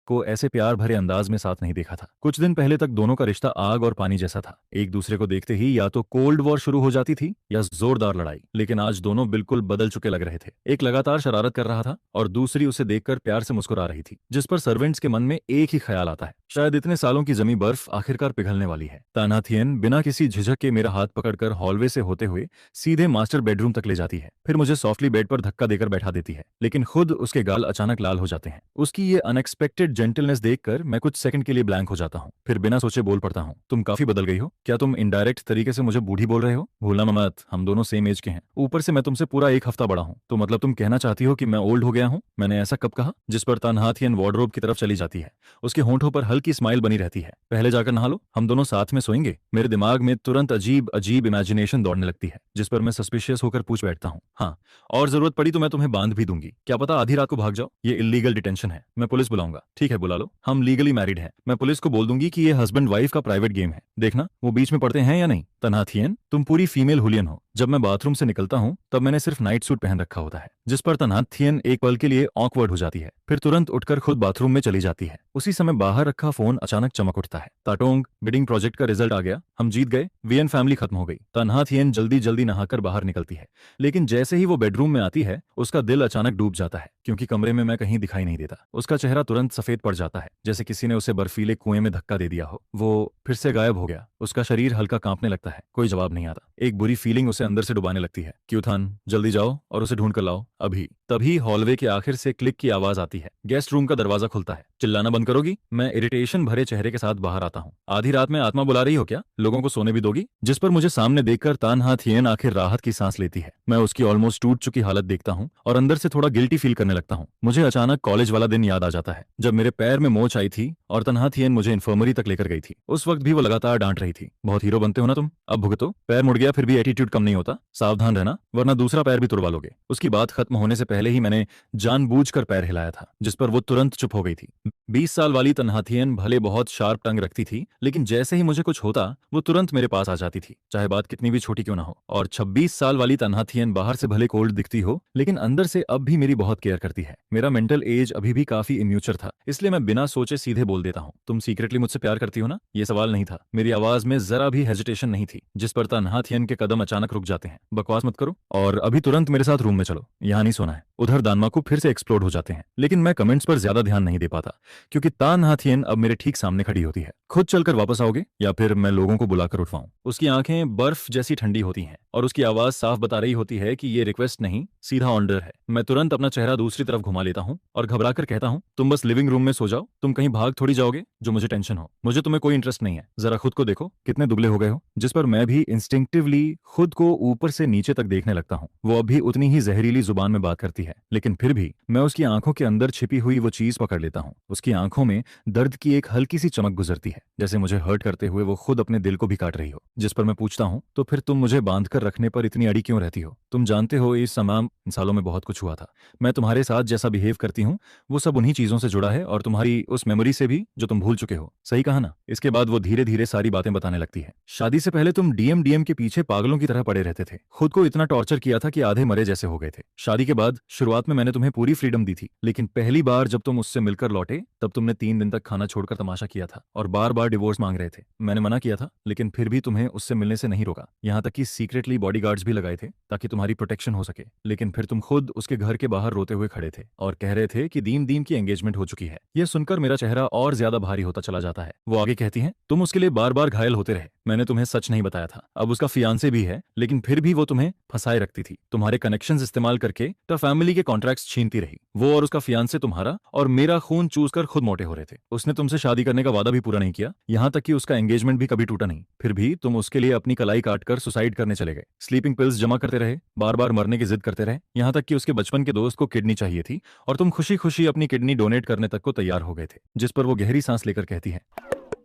को ऐसे प्यार भरे अंदाज में साथ नहीं देखा था। कुछ दिन पहले तक दोनों का रिश्ता आग और पानी जैसा था। एक दूसरे को देखते ही या तो कोल्ड वॉर शुरू हो जाती थी या जोरदार लड़ाई। लेकिन आज दोनों बिल्कुल बदल चुके लग रहे थे। एक लगातार शरारत कर रहा था और दूसरी उसे देखकर प्यार से मुस्कुरा रही थी, जिस पर सर्वेंट्स के मन में एक ही ख्याल आता है, शायद इतने सालों की जमी बर्फ आखिरकार पिघलने वाली है। तान्हा थियन बिना किसी झिझक के मेरा हाथ पकड़कर हॉलवे से होते हुए सीधे मास्टर बेडरूम तक ले जाती है। फिर मुझे सॉफ्टली बेड पर धक्का देकर बैठा देती है, लेकिन खुद उसके गाल अचानक लाल हो जाते हैं। उसकी ये अनएक्सपेक्टेड जेंटलनेस देखकर मैं कुछ सेकंड के लिए ब्लैंक हो जाता हूँ। फिर बिना सोचे बोल पड़ता हूँ, तुम काफी बदल गई हो। क्या तुम इनडायरेक्ट तरीके से मुझे बूढ़ी बोल रहे हो? भूलना मत, हम दोनों सेम एज के हैं। ऊपर से मैं तुमसे पूरा एक हफ्ता बड़ा हूँ। तो मतलब तुम कहना चाहती हो कि मैं ओल्ड हो गया हूँ? मैंने ऐसा कब कहा? जिस पर तान्हा थियन वार्डरोब की तरफ चली जाती है। उसके होंठों पर हल्की स्माइल बनी रहती है। पहले जाकर नहा लो, हम दोनों साथ में सोएंगे। मेरे दिमाग में तुरंत अजीब अजीब इमेजिनेशन दौड़ने लगती है, जिस पर मैं सस्पिशियस होकर पूछ बैठता हूँ, हाँ, और जरूरत पड़ी तो मैं तुम्हें बांध भी दूंगी। क्या पता आधी रात को भाग जाओ। ये इलीगल डिटेंशन है, मैं पुलिस बुलाऊंगा। ठीक है, बुला लो, हम लीगली मैरिड हैं। मैं पुलिस को बोल दूंगी कि ये हस्बैंड वाइफ का प्राइवेट गेम है, देखना वो बीच में पड़ते हैं या नहीं। तान्हा थियन, तुम पूरी फीमेल हुलियन हो। जब मैं बाथरूम से निकलता हूँ तब मैंने सिर्फ नाइट सूट पहन रखा होता है, जिस पर तान्हा थियन एक पल के लिए ऑकवर्ड हो जाती है, फिर तुरंत उठकर खुद बाथरूम में चली जाती है। उसी समय बाहर रखा फोन अचानक चमक उठता है। ताटोंग, बिडिंग प्रोजेक्ट का रिजल्ट आ गया, हम जीत गए, वीएन फैमिली खत्म हो गई। तान्हा थियन जल्दी जल्दी नहाकर बाहर निकलती है, लेकिन जैसे ही वो बेडरूम में आती है उसका दिल अचानक डूब जाता है, क्योंकि कमरे में मैं कहीं दिखाई नहीं देता। उसका चेहरा तुरंत सफेद पड़ जाता है, जैसे किसी ने उसे बर्फीले कुएं में धक्का दे दिया हो। वो फिर से गायब हो गया। उसका शरीर हल्का कांपने लगता है, कोई जवाब नहीं आता। एक बुरी फीलिंग उसे अंदर से डुबाने लगती है। क्यूथन, जल्दी जाओ और उसे ढूंढ कर लाओ, अभी। तभी हॉलवे के आखिर से क्लिक की आवाज आती है। गेस्ट रूम का दरवाजा खुलता है। चिल्लाना बंद करोगी? मैं इरिटेशन भरे चेहरे के साथ बाहर आता हूँ। आधी रात में आत्मा बुला रही हो क्या? लोगों को सोने भी दोगी? जिस पर मुझे सामने देखकर तान्हा थियन आखिर राहत की सांस लेती है। मैं उसकी ऑलमोस्ट टूट चुकी हालत देखता हूँ और अंदर से थोड़ा गिल्टी फील करने लगता हूँ। मुझे अचानक कॉलेज वाला दिन याद आ जाता है, जब मेरे पैर में मोच आई थी और तान्हा थियन मुझे इन्फर्मरी तक लेकर गई थी। उस वक्त भी वो लगातार डांट रही थी, बहुत हीरो बनते हो ना तुम, अब भुगतो। पैर मुड़ गया फिर भी एटीट्यूड कम नहीं होता, सावधान रहना वरना दूसरा पैर भी तुड़वा लोगे। उसकी बात खत्म होने से पहले ही मैंने जानबूझकर पैर हिलाया था, जिस पर वो तुरंत चुप हो गई थी। 20 साल वाली तान्हा थियन भले बहुत शार्प टंग रखती थी, लेकिन जैसे ही मुझे कुछ होता वो तुरंत मेरे पास आ जाती थी, चाहे बात कितनी भी छोटी क्यों ना हो। और 26 साल वाली तान्हा थियन बाहर से भले कोल्ड दिखती हो, लेकिन अंदर से अब भी मेरी बहुत केयर करती है। मेरा मेंटल एज अभी भी काफी इम्यूचर था, इसलिए मैं बिना सोचे सीधे बोल देता हूँ, तुम सीक्रेटली मुझसे प्यार करती हो ना? ये सवाल नहीं था, मेरी आवाज में जरा भी हेजिटेशन नहीं थी, जिस पर तान्हा थियन के कदम अचानक रुक जाते हैं। बकवास मत करो और अभी तुरंत मेरे साथ रूम में चलो, यहाँ नहीं सोना है। उधर दानमाकू फिर से एक्सप्लोड हो जाते हैं, लेकिन मैं कमेंट्स पर ज्यादा ध्यान नहीं दे पाता, क्योंकि तान्हा थियन अब मेरे ठीक सामने खड़ी होती है। खुद चलकर वापस आओगे या फिर मैं लोगों को बुलाकर उठवाऊं? उसकी आंखें बर्फ जैसी ठंडी होती हैं और उसकी आवाज साफ बता रही होती है कि ये रिक्वेस्ट नहीं, सीधा ऑर्डर है। मैं तुरंत अपना चेहरा दूसरी तरफ घुमा लेता हूँ और घबराकर कहता हूँ, तुम बस लिविंग रूम में सो जाओ, तुम कहीं भाग थोड़ी जाओगे जो मुझे टेंशन हो। मुझे तुम्हें कोई इंटरेस्ट नहीं है, जरा खुद को देखो कितने दुबले हो गए हो। जिस पर मैं भी इंस्टिंक्टिवली खुद को ऊपर से नीचे तक देखने लगता हूँ। वो अभी उतनी ही जहरीली जुबान में बात करती है, लेकिन फिर भी मैं उसकी आंखों के अंदर छिपी हुई वो चीज पकड़ लेता हूँ। उसकी आंखों में दर्द की एक हल्की सी चमक गुजरती है, जैसे मुझे हर्ट करते हुए वो खुद अपने दिल को भी काट रही हो। जिस पर मैं पूछता हूँ, तो फिर तुम मुझे बांध कर रखने पर इतनी अड़ी क्यों रहती हो? तुम जानते हो इस तमाम सालों में बहुत कुछ हुआ था। मैं तुम्हारे साथ जैसा बिहेव करती हूँ वो सब उन्हीं चीजों से जुड़ा है और तुम्हारी उस मेमोरी से भी जो तुम भूल चुके हो। सही कहा ना? इसके बाद वो धीरे धीरे सारी बातें बताने लगती है। शादी से पहले तुम डीएम के पीछे पागलों की तरह पड़े रहते थे, खुद को इतना टॉर्चर किया था कि आधे मरे जैसे हो गए थे। शादी के बाद शुरुआत में मैंने तुम्हें पूरी फ्रीडम दी थी, लेकिन पहली बार जब तुम उससे मिलकर लौटे तब तुमने 3 दिन तक खाना छोड़कर तमाशा किया था और बार बार डिवोर्स मांग रहे थे। मैंने मना किया था, लेकिन फिर भी तुम्हें उससे मिलने से नहीं रोका, यहाँ तक कि सीक्रेटली बॉडीगार्ड्स भी लगाए थे ताकि तुम्हारी प्रोटेक्शन हो सके। लेकिन फिर तुम खुद उसके घर के बाहर रोते हुए खड़े थे और कह रहे थे कि दीम दीम की एंगेजमेंट हो चुकी है। यह सुनकर मेरा चेहरा और ज्यादा भारी होता चला जाता है। वो आगे कहती हैं, तुम उसके लिए बार बार घायल होते रहे, मैंने तुम्हें सच नहीं बताया था। अब उसका फियांसे भी है, लेकिन फिर भी वो तुम्हें फंसाए रखती थी, तुम्हारे कनेक्शंस इस्तेमाल करके तो फैमिली के कॉन्ट्रैक्ट्स छीनती रही। वो और उसका फियांसे तुम्हारा और मेरा खून चूस कर खुद मोटे हो रहे थे। उसने तुमसे शादी करने का वादा भी पूरा नहीं किया, यहाँ तक कि उसका एंगेजमेंट भी कभी टूटा नहीं। फिर भी तुम उसके लिए अपनी कलाई काटकर सुसाइड करने चले गए, स्लीपिंग पिल्स जमा करते रहे, बार बार मरने की जिद करते रहे, यहाँ तक कि उसके बचपन के दोस्त को किडनी चाहिए थी और तुम खुशी खुशी अपनी किडनी डोनेट करने तक को तैयार हो गए थे। जिस पर वो गहरी सांस लेकर कहती है,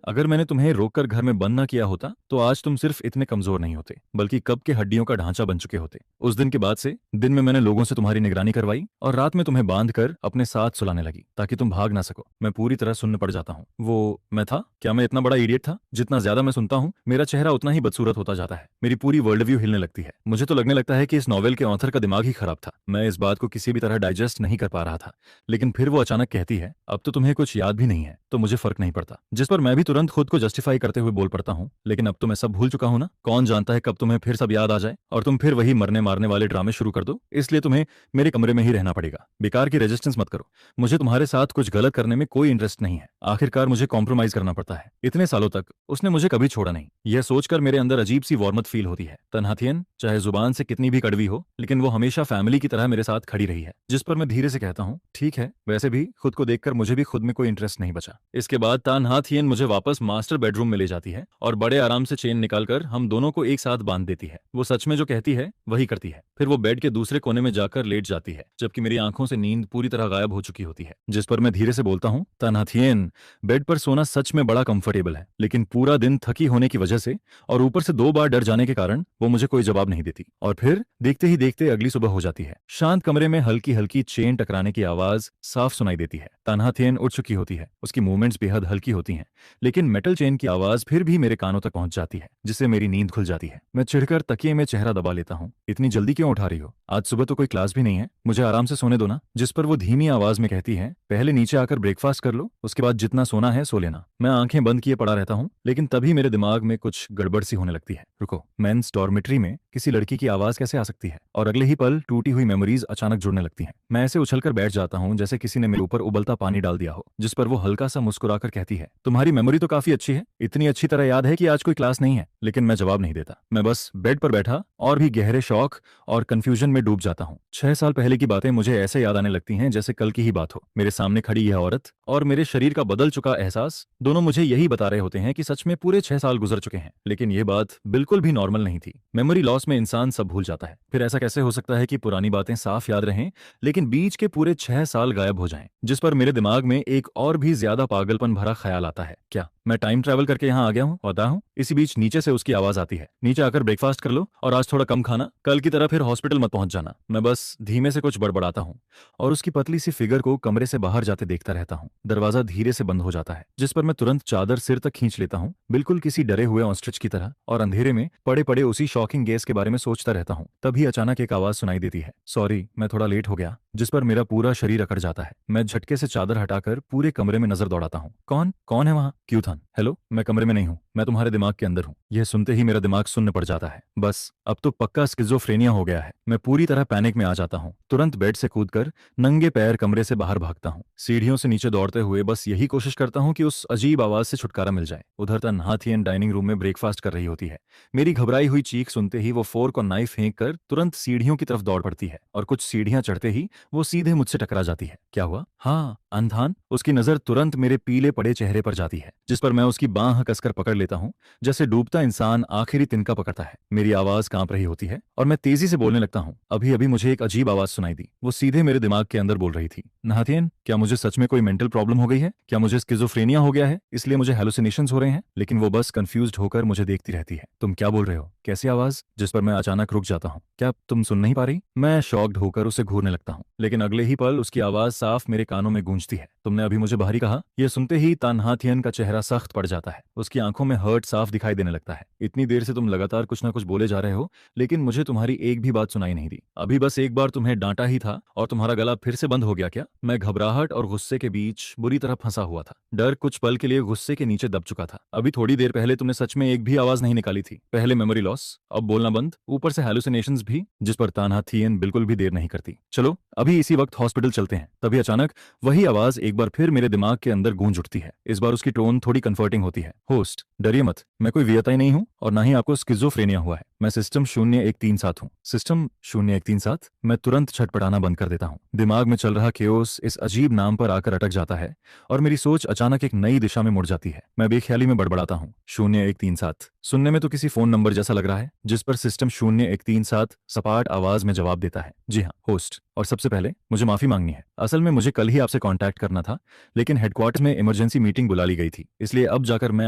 अगर मैंने तुम्हें रोककर घर में बंद ना किया होता तो आज तुम सिर्फ इतने कमजोर नहीं होते, बल्कि कब के हड्डियों का ढांचा बन चुके होते। उस दिन के बाद से दिन में मैंने लोगों से तुम्हारी निगरानी करवाई और रात में तुम्हें बांध कर अपने साथ सुलाने लगी ताकि तुम भाग ना सको। मैं पूरी तरह सुन्न पड़ जाता हूँ। वो मैं था क्या? मैं इतना बड़ा इडियट था? जितना ज्यादा मैं सुनता हूँ मेरा चेहरा उतना ही बदसूरत होता जाता है। मेरी पूरी वर्ल्ड व्यू हिलने लगती है। मुझे तो लगने लगता है कि इस नॉवेल के ऑथर का दिमाग ही खराब था। मैं इस बात को किसी भी तरह डाइजेस्ट नहीं कर पा रहा था। लेकिन फिर वो अचानक कहती है, अब तो तुम्हें कुछ याद भी नहीं है तो मुझे फर्क नहीं पड़ता। जिस पर मैं भी तुरंत खुद को जस्टिफाई करते हुए बोल पड़ता हूँ, लेकिन अब तो मैं सब भूल चुका हूँ ना। कौन जानता है कब तुम्हें फिर सब याद आ जाए और तुम फिर वही मरने मारने वाले ड्रामे शुरू कर दो। इसलिए तुम्हें मेरे कमरे में ही रहना पड़ेगा। बेकार की रेजिस्टेंस मत करो। मुझे तुम्हारे साथ कुछ गलत करने में कोई इंटरेस्ट नहीं है। आखिरकार मुझे कॉम्प्रोमाइज करना पड़ता है। इतने सालों तक उसने मुझे कभी छोड़ा नहीं। यह सोचकर मेरे अंदर अजीब सी वार्मथ फील होती है। तन्हाथियन चाहे जुबान से कितनी भी कड़वी हो, लेकिन वो हमेशा फैमिली की तरह मेरे साथ खड़ी रही है। जिस पर मैं धीरे से कहता हूँ, ठीक है, वैसे भी खुद को देखकर मुझे भी खुद में कोई इंटरेस्ट नहीं बचा। इसके बाद तानहाथियन मुझे वापस मास्टर बेडरूम में ले जाती है और बड़े आराम से चेन निकालकर हम दोनों को एक साथ बांध देती है। वो सच में जो कहती है वही करती है। फिर वो बेड के दूसरे कोने में जाकर लेट जाती है, जबकि मेरी आंखों से नींद पूरी तरह गायब हो चुकी होती है। जिस पर मैं धीरे से बोलता हूँ, तानहाथियन, बेड पर सोना सच में बड़ा कंफर्टेबल है, लेकिन पूरा दिन थकी होने की वजह से और ऊपर से 2 बार डर जाने के कारण वो मुझे कोई जवाब नहीं देती। और फिर देखते ही देखते अगली सुबह हो जाती है। शांत कमरे में हल्की हल्की चेन टकराने की आवाज साफ सुनाई देती है। तानहाथियन उठ चुकी होती है। उसकी मूवमेंट्स बेहद हल्की होती हैं, लेकिन मेटल चेन की आवाज फिर भी मेरे कानों तक पहुंच जाती है, जिससे मेरी नींद खुल जाती है। मैं चिढ़कर तकिए में चेहरा दबा लेता हूँ। इतनी जल्दी क्यों उठा रही हो? आज सुबह तो कोई क्लास भी नहीं है, मुझे आराम से सोने दो ना। जिस पर वो धीमी आवाज में कहती है, पहले नीचे आकर ब्रेकफास्ट कर लो, उसके बाद जितना सोना है सो लेना। मैं आंखें बंद किए पड़ा रहता हूँ, लेकिन तभी मेरे दिमाग में कुछ गड़बड़ सी होने लगती है। रुको, मेंस डॉर्मेट्री में किसी लड़की की आवाज कैसे आ सकती है? और अगले ही पल टूटी हुई मेमोरीज अचानक जुड़ने लगती हैं। मैं ऐसे उछलकर बैठ जाता हूँ जैसे किसी ने मेरे ऊपर उबलता पानी डाल दिया हो। जिस पर वो हल्का सा मुस्कुराकर कहती है, तुम्हारी मेमोरी तो काफी अच्छी है, इतनी अच्छी तरह याद है कि आज कोई क्लास नहीं है। लेकिन मैं जवाब नहीं देता। मैं बस बेड पर बैठा और भी गहरे शौक और कंफ्यूजन में डूब जाता हूँ। 6 साल पहले की बातें मुझे ऐसे याद आने लगती हैं जैसे कल की ही बात हो। मेरे सामने खड़ी यह औरत और मेरे शरीर का बदल चुका एहसास दोनों मुझे यही बता रहे होते हैं कि सच में पूरे 6 साल गुजर चुके हैं। लेकिन यह बात बिल्कुल भी नॉर्मल नहीं थी। मेमोरी लॉस में इंसान सब भूल जाता है। फिर ऐसा कैसे हो सकता है कि पुरानी बातें साफ याद रहें लेकिन बीच के पूरे 6 साल गायब हो जाएं? जिस पर मेरे दिमाग में एक और भी ज्यादा पागलपन भरा ख्याल आता है, क्या मैं टाइम ट्रैवल करके यहाँ आ गया हूँ? होता हूँ। इसी बीच नीचे से उसकी आवाज आती है, नीचे आकर ब्रेकफास्ट कर लो और आज थोड़ा कम खाना, कल की तरह फिर हॉस्पिटल मत पहुंच जाना। मैं बस धीमे से कुछ बड़बड़ाता हूँ और उसकी पतली सी फिगर को कमरे से बाहर जाते देखता रहता हूँ। दरवाजा धीरे से बंद हो जाता है, जिस पर मैं तुरंत चादर सिर तक खींच लेता हूँ, बिल्कुल किसी डरे हुए ऑस्ट्रिच की तरह, और अंधेरे में पड़े पड़े उसी शॉकिंग गेस के बारे में सोचता रहता हूँ। तभी अचानक एक आवाज सुनाई देती है, सॉरी मैं थोड़ा लेट हो गया। जिस पर मेरा पूरा शरीर अकड़ जाता है। मैं झटके से चादर हटाकर पूरे कमरे में नजर दौड़ाता हूँ। कौन कौन है वहाँ? क्यूथन। हेलो, मैं कमरे में नहीं हूँ, मैं तुम्हारे दिमाग के अंदर हूँ। यह सुनते ही मेरा दिमाग सुन्न पड़ जाता है। बस अब तो पक्का स्किज़ोफ्रेनिया हो गया है। मैं पूरी तरह पैनिक में आ जाता हूँ। तुरंत बेड से कूदकर नंगे पैर कमरे से बाहर भागता हूँ। सीढ़ियों से नीचे दौड़ते हुए बस यही कोशिश करता हूँ कि उस अजीब आवाज से छुटकारा मिल जाए। उधर तन्हाथियन डाइनिंग रूम में ब्रेकफास्ट कर रही होती है। मेरी घबराई हुई चीख सुनते ही वो फोर्क और नाइफ फेंक कर तुरंत सीढ़ियों की तरफ दौड़ पड़ती है और कुछ सीढ़ियां चढ़ते ही वो सीधे मुझसे टकरा जाती है। क्या हुआ? हाँ, अंधान। उसकी नजर तुरंत मेरे पीले पड़े चेहरे पर जाती है, जिस पर मैं उसकी बांह कसकर पकड़ लेता हूँ, जैसे डूबता इंसान आखिरी तिनका पकड़ता है। मेरी आवाज कांप रही होती है और मैं तेजी से बोलने लगता हूँ, अभी अभी मुझे एक अजीब आवाज सुनाई दी। वो सीधे मेरे दिमाग के अंदर बोल रही थी, नहाथियन, क्या मुझे सच में कोई मेंटल प्रॉब्लम हो गई है? क्या मुझे स्किज़ोफ्रेनिया हो गया है, इसलिए मुझे हेलुसिनेशंस हो रहे हैं? लेकिन वो बस कंफ्यूज्ड होकर मुझे देखती रहती है। तुम क्या बोल रहे हो? कैसी आवाज? जिस पर मैं अचानक रुक जाता हूँ। क्या तुम सुन नहीं पा रही? मैं शॉक्ड होकर उसे घूरने लगता हूँ, लेकिन अगले ही पल उसकी आवाज साफ मेरे कानों में गूंजती है। तुमने अभी मुझे बाहरी कहा? यह सुनते ही तानहाथियन का चेहरा सख्त पड़ जाता है। उसकी आंखों में हर्ट साफ दिखाई देने लगता है। इतनी देर से तुम लगातार कुछ ना कुछ बोले जा रहे हो, लेकिन मुझे तुम्हारी एक भी बात सुनाई नहीं दी। अभी बस एक बार तुम्हें डांटा ही था और तुम्हारा गला फिर से बंद हो गया क्या? मैं घबराहट और गुस्से के बीच बुरी तरह फंसा हुआ था। डर कुछ पल के लिए गुस्से के नीचे दब चुका था। अभी थोड़ी देर पहले तुमने सच में एक भी आवाज नहीं निकाली थी। पहले मेमोरी लॉस, अब बोलना बंद, ऊपर से हैलुसिनेशंस भी। जिस पर तानहाथियन बिल्कुल भी देर नहीं करती। चलो अभी इसी वक्त हॉस्पिटल चलते हैं। तभी अचानक वही आवाज एक बार फिर मेरे दिमाग के अंदर गूंज उठती है। इस बार उसकी टोन थोड़ी कंफर्टिंग होती है। होस्ट, डरिए मत, मैं कोई वियताई नहीं हूँ और ना ही आपको स्किज़ोफ्रेनिया हुआ है। मैं सिस्टम 0137 हूँ। सिस्टम 0137? मैं तुरंत छटपटाना बंद कर देता हूँ। दिमाग में चल रहा केओस इस अजीब नाम पर आकर अटक जाता है और मेरी सोच अचानक एक नई दिशा में मुड़ जाती है। मैं बेख्याली में बड़बड़ाता हूँ, 0137। सुनने में तो किसी फोन नंबर जैसा लग रहा है जिस पर सिस्टम 0137 सपाट आवाज में जवाब देता है। जी हाँ, होस्ट। और सबसे पहले मुझे माफी मांगनी है। असल में मुझे कल ही आपसे कांटेक्ट करना था, लेकिन हेडक्वार्टर्स में इमरजेंसी मीटिंग बुला ली गई थी, इसलिए अब जाकर मैं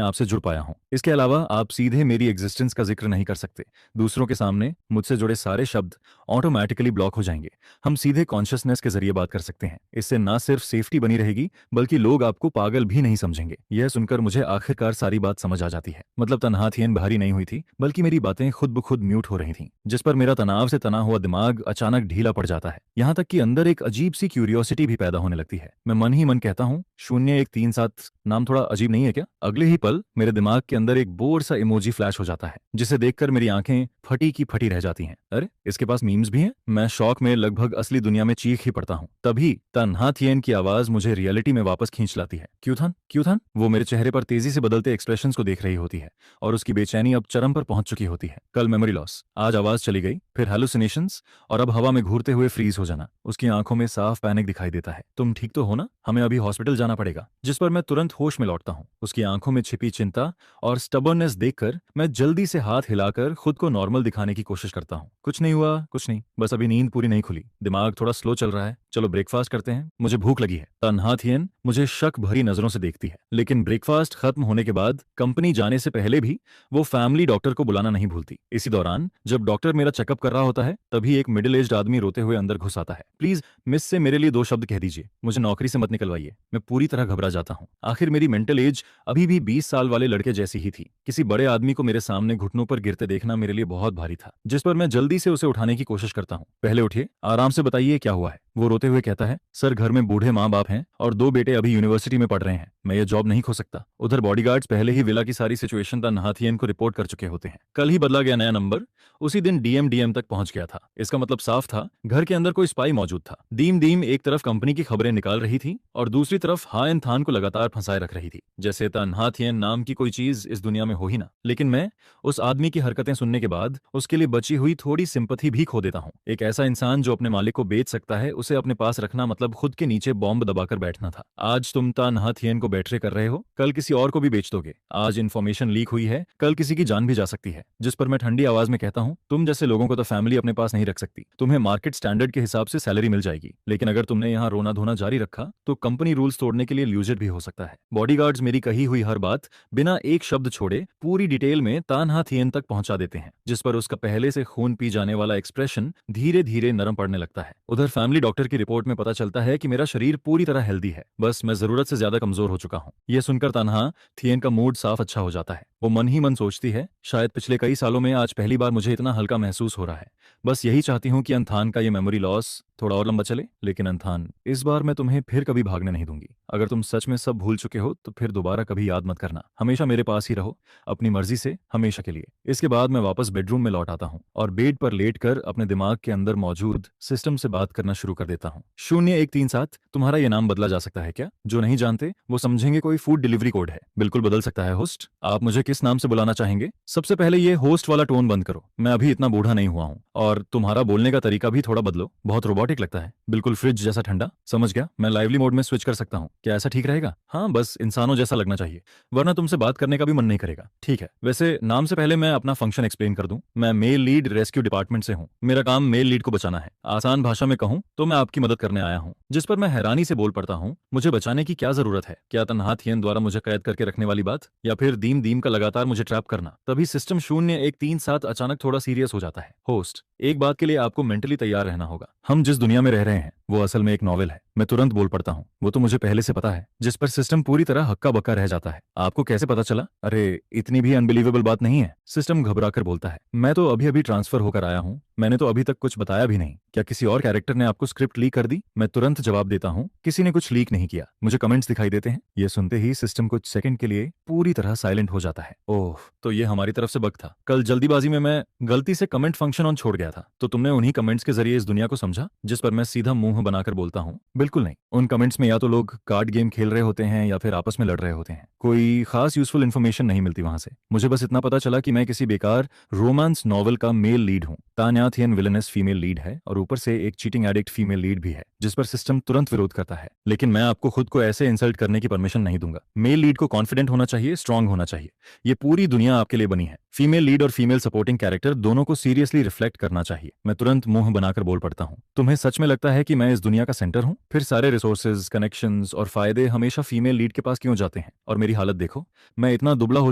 आपसे जुड़ पाया हूँ। इसके अलावा आप सीधे मेरी एग्जिस्टेंस का जिक्र नहीं कर सकते। दूसरों के सामने मुझसे जुड़े सारे शब्द ऑटोमेटिकली ब्लॉक हो जाएंगे। हम सीधे कॉन्शियसनेस के जरिए बात कर सकते हैं। इससे ना सिर्फ सेफ्टी बनी रहेगी, बल्कि लोग आपको पागल भी नहीं समझेंगे। यह सुनकर मुझे आखिरकार सारी बात समझ आ जाती है। मतलब तनहा थियन भारी नहीं हुई थी, बल्कि मेरी बातें खुद ब खुद म्यूट हो रही थीं, जिस पर मेरा तनाव से तना हुआ दिमाग अचानक ढीला पड़ जाता है। यहाँ तक कि अंदर एक अजीब सी क्यूरियोसिटी भी पैदा होने लगती है। मैं मन ही मन कहता हूँ, 0137 नाम थोड़ा अजीब नहीं है क्या? अगले ही पल मेरे दिमाग के अंदर एक बोर सा इमोजी फ्लैश हो जाता है, जिसे देखकर मेरी आंखें फटी की फटी रह जाती हैं। अरे, इसके पास मीम्स भी हैं? मैं शौक में लगभग असली दुनिया में चीख ही पड़ता हूँ। तभी तन्हा थियन की आवाज मुझे रियलिटी में वापस खींच लाती है। क्यूथन, क्यूथन। वो मेरे चेहरे पर तेजी से बदलते एक्सप्रेशंस को देख रही होती है और उसकी बेचैनी अब चरम पर पहुंच चुकी होती है। कल मेमोरी लॉस, आज आवाज चली गई, फिर हेलुसिनेशंस, और अब हवा में घूरते हुए फ्रीज हो जाना। उसकी आंखों में साफ पैनिक दिखाई देता है। तुम ठीक तो हो ना? हमें अभी हॉस्पिटल जाना पड़ेगा। जिस पर मैं तुरंत होश में लौटता हूँ। उसकी आंखों में छिपी चिंता और स्टबर्ननेस देखकर मैं जल्दी से हाथ हिलाकर खुद को नॉर्मल दिखाने की कोशिश करता हूँ। कुछ नहीं हुआ, कुछ नहीं, बस अभी नींद पूरी नहीं खुली, दिमाग थोड़ा स्लो चल रहा है। चलो ब्रेकफास्ट करते हैं, मुझे भूख लगी है। तन्हा थियन मुझे शक भरी नजरों से देखती है, लेकिन ब्रेकफास्ट खत्म होने के बाद कंपनी जाने से पहले भी वो फैमिली डॉक्टर को बुलाना नहीं भूलती। इसी दौरान जब डॉक्टर मेरा चेकअप कर रहा होता है, तभी एक मिडिल एज्ड आदमी रोते हुए अंदर घुस आता है। प्लीज मिस से मेरे लिए 2 शब्द कह दीजिए, मुझे नौकरी से मत निकलवाइए। मैं पूरी तरह घबरा जाता हूँ। आखिर मेरी मेंटल एज अभी भी 20 साल वाले लड़के जैसी ही थी। किसी बड़े आदमी को मेरे सामने घुटनों पर गिरते देखना मेरे लिए बहुत भारी था, जिस पर मैं जल्दी से उसे उठाने की कोशिश करता हूँ। पहले उठिए, आराम से बताइए क्या हुआ है। वो रोते हुए कहता है, सर घर में बूढ़े माँ बाप हैं और 2 बेटे अभी यूनिवर्सिटी में पढ़ रहे हैं, मैं ये जॉब नहीं खो सकता। उधर बॉडीगार्ड्स पहले ही विला की सारी सिचुएशन तन्हा थियन को रिपोर्ट कर चुके होते हैं। कल ही बदला गया नया नंबर उसी दिन डीएम तक पहुंच गया था। इसका मतलब साफ था, घर के अंदर कोई स्पाई मौजूद था। दीम दीम एक तरफ कंपनी की खबरें निकाल रही थी और दूसरी तरफ हायन थान को लगातार फंसाए रख रही थी, जैसे तन्हा थियन नाम की कोई चीज इस दुनिया में हो ही ना। लेकिन मैं उस आदमी की हरकतें सुनने के बाद उसके लिए बची हुई थोड़ी सिंपथी भी खो देता हूँ। एक ऐसा इंसान जो अपने मालिक को बेच सकता है, उसे अपने पास रखना मतलब खुद के नीचे बॉम्ब दबाकर बैठना था। आज तुम तन्हा थियन को बेट्रे कर रहे हो, कल किसी और को भी बेच दोगे। आज इन्फॉर्मेशन लीक हुई है, कल किसी की जान भी जा सकती है। जिस पर मैं ठंडी आवाज में कहता हूँ, तुम जैसे लोगों को तो फैमिली अपने पास नहीं रख सकती। तुम्हें मार्केट स्टैंडर्ड के हिसाब से सैलरी मिल जाएगी, लेकिन अगर तुमने यहाँ रोना धोना जारी रखा तो कंपनी रूल्स तोड़ने के लिए ल्यूजेट भी हो सकता है। बॉडीगार्ड्स मेरी कही हुई हर बात बिना एक शब्द छोड़े पूरी डिटेल में तन्हा थियन तक पहुंचा देते हैं, जिस पर उसका पहले से खून पी जाने वाला एक्सप्रेशन धीरे धीरे नरम पड़ने लगता है। उधर फैमिली डॉक्टर की रिपोर्ट में पता चलता है कि मेरा शरीर पूरी तरह हेल्दी है, बस मैं जरूरत से ज्यादा कमजोर हो चुका हूँ। यह सुनकर तन्हा थियन का मूड साफ अच्छा हो जाता है। वो मन ही मन सोचती है, शायद पिछले कई सालों में आज पहली बार मुझे इतना हल्का महसूस हो रहा है। बस यही चाहती हूँ कि अंथान का ये मेमोरी लॉस थोड़ा और लंबा चले। लेकिन अंथान, इस बार मैं तुम्हें फिर कभी भागने नहीं दूंगी। अगर तुम सच में सब भूल चुके हो तो फिर दोबारा कभी याद मत करना। हमेशा मेरे पास ही रहो, अपनी मर्जी से, हमेशा के लिए। इसके बाद मैं वापस बेडरूम में लौट आता हूँ और बेड पर लेटकर अपने दिमाग के अंदर मौजूद सिस्टम से बात करना शुरू कर देता हूँ। 0137, तुम्हारा ये नाम बदला जा सकता है क्या? जो नहीं जानते वो समझेंगे कोई फूड डिलीवरी कोड है। बिल्कुल बदल सकता है होस्ट। आप मुझे किस नाम से बुलाना चाहेंगे? सबसे पहले ये होस्ट वाला टोन बंद करो, मैं अभी इतना बूढ़ा नहीं हुआ हूँ। और तुम्हारा बोलने का तरीका भी थोड़ा बदलो, बहुत रोबोटिक लगता है, बिल्कुल फ्रिज जैसा ठंडा। समझ गया, मैं लाइवली मोड में स्विच कर सकता हूँ, क्या ऐसा ठीक रहेगा? हाँ, बस इंसानों जैसा लगना चाहिए, वरना तुमसे बात करने का भी मन नहीं करेगा। ठीक है, वैसे नाम से पहले मैं अपना फंक्शन एक्सप्लेन कर दूं। मैं मेल लीड रेस्क्यू डिपार्टमेंट से हूँ। मेरा काम मेल लीड को बचाना है। आसान भाषा में कहूँ तो मैं आपकी मदद करने आया हूँ। जिस पर मैं हैरानी से बोल पड़ता हूँ, मुझे बचाने की क्या जरूरत है? क्या तन्हा थियन द्वारा मुझे कैद करके रखने वाली बात, या फिर दीम दीम का लगातार मुझे ट्रैप करना? तभी सिस्टम 0137 अचानक थोड़ा सीरियस हो जाता है। होस्ट, एक बात के लिए आपको मेंटली तैयार रहना होगा। हम जिस दुनिया में रह रहे हैं वो असल में एक नॉवेल है। मैं तुरंत बोल पड़ता हूँ, वो तो मुझे पहले से पता है। जिस पर सिस्टम पूरी तरह हक्का बक्का रह जाता है। आपको कैसे पता चला? अरे, इतनी भी अनबिलीवेबल बात नहीं है। सिस्टम घबरा कर बोलता है, मैं तो अभी अभी ट्रांसफर होकर आया हूँ, मैंने तो अभी तक कुछ बताया भी नहीं। क्या किसी और कैरेक्टर ने आपको स्क्रिप्ट लीक कर दी? मैं तुरंत जवाब देता हूँ, किसी ने कुछ लीक नहीं किया, मुझे कमेंट्स दिखाई देते हैं। यह सुनते ही सिस्टम कुछ सेकंड के लिए पूरी तरह साइलेंट हो जाता है। ओह, तो ये हमारी तरफ से बग था। कल जल्दीबाजी में मैं गलती से कमेंट फंक्शन ऑन छोड़ गया था, तो तुमने उन्हीं कमेंट्स के जरिए इस दुनिया को समझा? जिस पर मैं सीधा मुंह बनाकर बोलता हूँ, बिल्कुल नहीं। उन कमेंट्स में या तो लोग कार्ड गेम खेल रहे होते हैं या फिर आपस में लड़ रहे होते हैं। कोई खास यूजफुल इन्फॉर्मेशन नहीं मिलती वहां से। मुझे बस इतना पता चला कि मैं किसी बेकार रोमांस नॉवल का मेल लीड हूँ। तान्या थियन विलेनस फीमेल लीड है और ऊपर से एक चीटिंग एडिक्ट फीमेल लीड भी है जिस पर सिस्टम तुरंत विरोध करता है। लेकिन मैं आपको खुद को ऐसे इंसल्ट करने की परमिशन नहीं दूंगा। मेल लीड को कॉन्फिडेंट होना चाहिए, स्ट्रांग होना चाहिए। ये पूरी दुनिया आपके लिए बनी है। फीमेल लीड और फीमेल सपोर्टिंग कैरेक्टर दोनों को सीरियसली रिफ्लेक्ट करना चाहिए। मैं तुरंत मुंह बनाकर बोल पड़ता हूँ, तुम्हें सच में लगता है कि मैं इस दुनिया का सेंटर हूँ? फिर सारे रिसोर्सेज, कनेक्शंस और फायदे हमेशा फीमेल लीड के पास क्यों जाते हैं? और मेरी हालत देखो, मैं इतना दुबला हो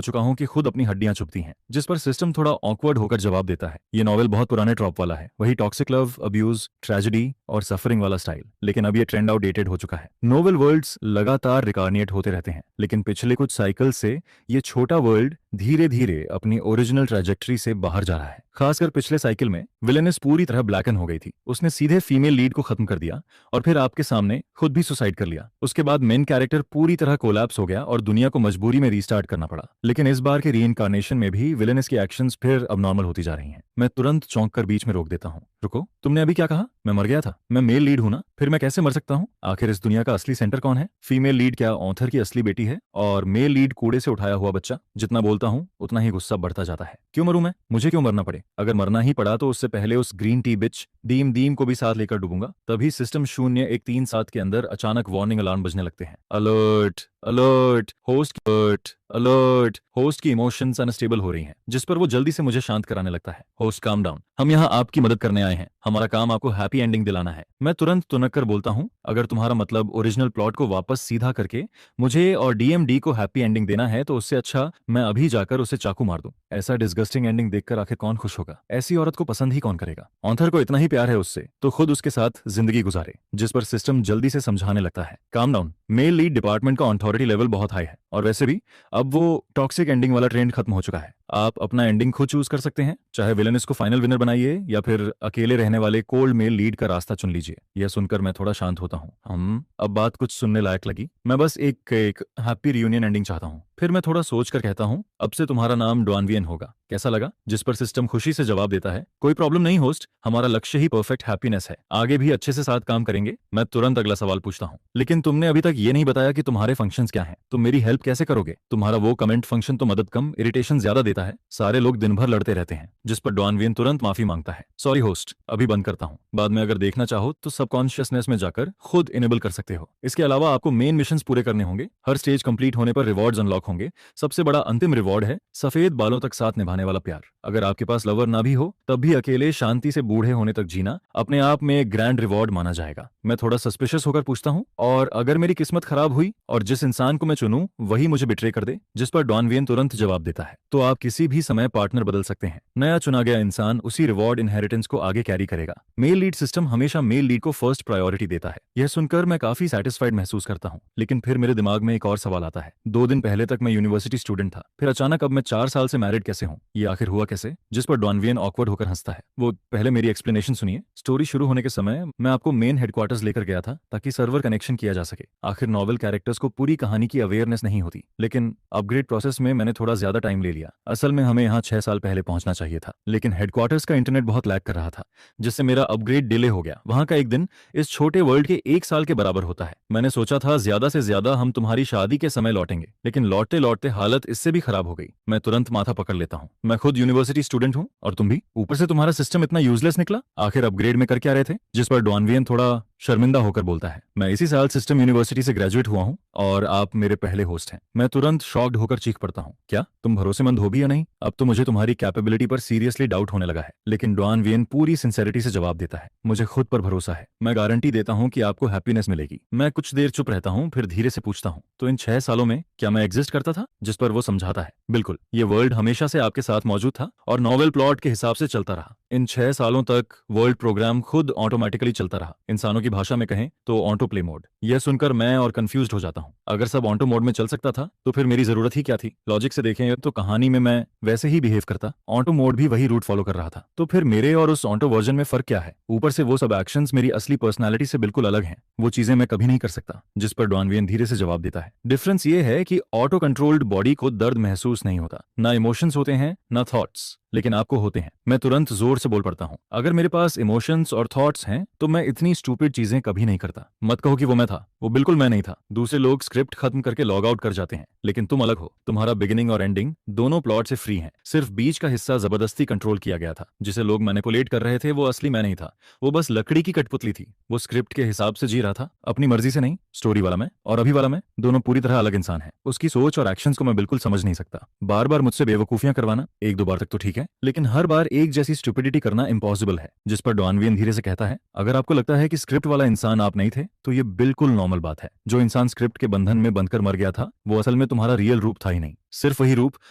चुका हूँ कि खुद अपनी हड्डियां चुभती हैं। जिस पर सिस्टम थोड़ा ऑकवर्ड होकर जवाब देता है, ये नॉवेल बहुत पुराने ट्रॉप वाला है, वही टॉक्सिक लव, अब्यूज, ट्रेजेडी और सफरिंग वाला स्टाइल। लेकिन अब ये ट्रेंड आउटडेटेड हो चुका है। नोवेल वर्ल्ड्स लगातार रिकारनेट होते रहते हैं, लेकिन पिछले कुछ साइकिल से ये छोटा वर्ल्ड धीरे धीरे अपनी ओरिजिनल ट्रैजेक्टरी से बाहर जा रहा है। खासकर पिछले साइकिल में विलेनस पूरी तरह ब्लैकन हो गई थी। उसने सीधे फीमेल लीड को खत्म कर दिया और फिर आपके सामने खुद भी सुसाइड कर लिया। उसके बाद मेन कैरेक्टर पूरी तरह कोलैप्स हो गया और दुनिया को मजबूरी में रीस्टार्ट करना पड़ा। लेकिन इस बार के रीइंकार्नेशन में भी विलेनस की एक्शंस फिर अब नॉर्मल होती जा रही हैं। मैं तुरंत चौंक कर बीच में रोक देता हूँ, रुको, तुमने अभी क्या कहा? मैं मर गया था? मैं मेल लीड हूं ना, फिर मैं कैसे मर सकता हूँ? आखिर इस दुनिया का असली सेंटर कौन है? फीमेल लीड क्या ऑथर की असली बेटी है और मेल लीड कूड़े से उठाया हुआ बच्चा? जितना बोलता हूँ उतना ही गुस्सा बढ़ता जाता है। क्यों मरूं मैं? मुझे क्यों मरना पड़े? अगर मरना ही पड़ा तो उससे पहले उस ग्रीन टी बिच दीम दीम को भी साथ लेकर डूबूंगा। तभी सिस्टम 0-1-3-7 के अंदर अचानक वार्निंग अलार्म बजने लगते हैं। Alert alert host alert alert. Host की इमोशंस अनस्टेबल हो रही हैं, जिस पर वो जल्दी से मुझे शांत कराने लगता है। होस्ट काम डाउन, हम यहाँ आपकी मदद करने आए हैं। हमारा काम आपको हैप्पी एंडिंग दिलाना है। मैं तुरंत तुनक कर बोलता हूँ, अगर तुम्हारा मतलब ओरिजिनल प्लॉट को वापस सीधा करके मुझे और डीएमडी को हैप्पी एंडिंग देना है तो उससे अच्छा मैं अभी जाकर उसे चाकू मार दूं। ऐसा डिस्गस्टिंग एंडिंग देखकर आखिर कौन खुश होगा? ऐसी औरत को पसंद ही कौन करेगा? ऑथर को इतना ही प्यार है उससे तो खुद उसके साथ जिंदगी गुजारे। जिस पर सिस्टम जल्दी से समझाने लगता है, calm down, male lead department का अथॉरिटी लेवल बहुत हाई है और वैसे भी अब वो टॉक्सिक एंडिंग वाला ट्रेंड खत्म हो चुका है। आप अपना एंडिंग खुद चूज कर सकते हैं, चाहे विलेनस को फाइनल विनर बनाइए या फिर अकेले रहने वाले कोल्ड मेल लीड का रास्ता चुन लीजिए। यह सुनकर मैं थोड़ा शांत होता हूँ। अब बात कुछ सुनने लायक लगी। मैं बस एक हैप्पी रियूनियन एंडिंग चाहता हूँ। फिर मैं थोड़ा सोच कर कहता हूँ, अब से तुम्हारा नाम डॉनवियन होगा, कैसा लगा? जिस पर सिस्टम खुशी से जवाब देता है, कोई प्रॉब्लम नहीं होस्ट, हमारा लक्ष्य ही परफेक्ट हैप्पीनेस है, आगे भी अच्छे से साथ काम करेंगे। मैं तुरंत अगला सवाल पूछता हूँ, लेकिन तुमने अभी तक ये नहीं बताया कि तुम्हारे फंक्शंस क्या हैं? तुम मेरी हेल्प कैसे करोगे? तुम्हारा वो कमेंट फंक्शन तो मदद कम इरिटेशन ज्यादा देता है। सारे लोग दिन भर लड़ते रहते हैं। जिस पर डॉनवियन तुरंत माफी मांगता है, सॉरी होस्ट, अभी बंद करता हूँ, बाद में अगर देखना चाहो तो सबकॉन्शियसनेस में जाकर खुद इनेबल कर सकते हो। इसके अलावा आपको मेन मिशंस पूरे करने होंगे, हर स्टेज कंप्लीट होने पर रिवॉर्ड्स अनलॉक होंगे। सबसे बड़ा अंतिम रिवॉर्ड है सफेद बालों तक साथ निभाने वाला प्यार। अगर आपके पास लवर ना भी हो तब भी अकेले शांति से बूढ़े होने तक जीना अपने आप में एक ग्रैंड रिवॉर्ड माना जाएगा। मैं थोड़ा सस्पिशियस होकर पूछता हूँ, और अगर मेरी किस्मत खराब हुई और जिस इंसान को मैं चुनूं वही मुझे बिट्रे कर दे? जिस पर डॉनवियन तुरंत जवाब देता है, तो आप किसी भी समय पार्टनर बदल सकते हैं। नया चुना गया इंसान उसी रिवॉर्ड इनहेरिटेंस को आगे कैरी करेगा। मेल लीड सिस्टम हमेशा मेल लीड को फर्स्ट प्रायोरिटी देता है। यह सुनकर मैं काफी सेटिस्फाइड महसूस करता हूँ। लेकिन फिर मेरे दिमाग में एक और सवाल आता है। 2 दिन पहले तक मैं यूनिवर्सिटी स्टूडेंट था, फिर अचानक अब मैं 4 साल से मैरिड कैसे हूँ? ये आखिर हुआ कैसे? जिस पर डॉनवियन ऑकवर्ड होकर हंसता है। वो पहले मेरी एक्सप्लेनेशन सुनिए। स्टोरी शुरू होने के समय मैं आपको मेन हेडक्वार्टर्स लेकर गया था ताकि सर्वर कनेक्शन किया जा सके। आखिर नॉवल कैरेक्टर्स को पूरी कहानी की अवेयरनेस नहीं होती, लेकिन अपग्रेड प्रोसेस में मैंने थोड़ा ज्यादा टाइम ले लिया। असल में हमें यहाँ 6 साल पहले पहुंचना चाहिए था, लेकिन हेडक्वार्टर्स का इंटरनेट बहुत लैग कर रहा था, जिससे मेरा अपग्रेड डिले हो गया। वहां का एक दिन इस छोटे वर्ल्ड के 1 साल के बराबर होता है। मैंने सोचा था ज्यादा से ज्यादा हम तुम्हारी शादी के समय लौटेंगे, लेकिन लौटते लौटते हालत इससे भी खराब हो गई। मैं तुरंत माथा पकड़ लेता हूँ। मैं खुद यूनिवर्सिटी स्टूडेंट हूँ और तुम भी, ऊपर से तुम्हारा सिस्टम इतना यूजलेस निकला। आखिर अपग्रेड में कर क्या रहे थे? जिस पर डॉनवियन थोड़ा शर्मिंदा होकर बोलता है, मैं इसी साल सिस्टम यूनिवर्सिटी से ग्रेजुएट हुआ हूँ और आप मेरे पहले होस्ट हैं। मैं तुरंत शॉक्ड होकर चीख पड़ता हूँ, क्या तुम भरोसेमंद हो भी या नहीं? अब तो मुझे तुम्हारी कैपेबिलिटी पर सीरियसली डाउट होने लगा है। लेकिन डॉनवियन पूरी सिंसेरिटी से जवाब देता है, मुझे खुद पर भरोसा है, मैं गारंटी देता हूँ कि आपको हैप्पीनेस मिलेगी। मैं कुछ देर चुप रहता हूँ, फिर धीरे से पूछता हूँ, तो इन 6 सालों में क्या मैं एग्जिस्ट करता था? जिस पर वो समझाता है, बिल्कुल, ये वर्ल्ड हमेशा से आपके साथ मौजूद था और नॉवेल प्लॉट के हिसाब से चलता रहा। इन 6 सालों तक वर्ल्ड प्रोग्राम खुद ऑटोमेटिकली चलता रहा, इंसानों की भाषा में कहें तो ऑटो प्ले मोड। यह सुनकर मैं और कंफ्यूज्ड हो जाता हूँ। अगर सब ऑटो मोड में चल सकता था तो फिर मेरी जरूरत ही क्या थी? लॉजिक से देखें तो कहानी में मैं वैसे ही बिहेव करता, ऑटो मोड भी वही रूट फॉलो कर रहा था, तो फिर मेरे और उस ऑटो वर्जन में फर्क क्या है? ऊपर से वो सब एक्शंस मेरी असली पर्सनालिटी से बिल्कुल अलग हैं, वो चीजें मैं कभी नहीं कर सकता। जिस पर डॉनवियन धीरे से जवाब देता है, डिफरेंस ये है कि ऑटो कंट्रोल्ड बॉडी को दर्द महसूस नहीं होता, ना इमोशंस होते हैं, ना थॉट्स, लेकिन आपको होते हैं। मैं तुरंत जोर से बोल पड़ता हूँ, अगर मेरे पास इमोशंस और थॉट्स हैं तो मैं इतनी स्टूपिड चीजें कभी नहीं करता। मत कहो कि वो मैं था, वो बिल्कुल मैं नहीं था। दूसरे लोग स्क्रिप्ट खत्म करके लॉग आउट कर जाते हैं, लेकिन तुम अलग हो। तुम्हारा बिगिनिंग और एंडिंग दोनों प्लॉट से फ्री हैं। सिर्फ बीच का हिस्सा जबरदस्ती कंट्रोल किया गया था। जिसे लोग मैनिपुलेट कर रहे थे वो असली मैं नहीं था। वो बस लकड़ी की कठपुतली थी। वो स्क्रिप्ट के हिसाब से जी रहा था, अपनी मर्जी से नहीं। स्टोरी वाला मैं और अभी वाला मैं दोनों पूरी तरह अलग इंसान हैं। उसकी सोच और एक्शंस को मैं बिल्कुल समझ नहीं सकता। बार बार मुझसे बेवकूफियां करवाना एक दो बार तक तो ठीक है, लेकिन हर बार एक जैसी स्टुपिडिटी करना इम्पॉसिबल है। जिस पर डॉनवियन धीरे से कहता है, अगर आपको लगता है कि स्क्रिप्ट वाला इंसान आप नहीं थे तो ये बिल्कुल नॉर्मल बात है। जो इंसान स्क्रिप्ट के बंधन में बंधकर मर गया था वो असल में तुम्हारा रियल रूप था ही नहीं। सिर्फ वही रूप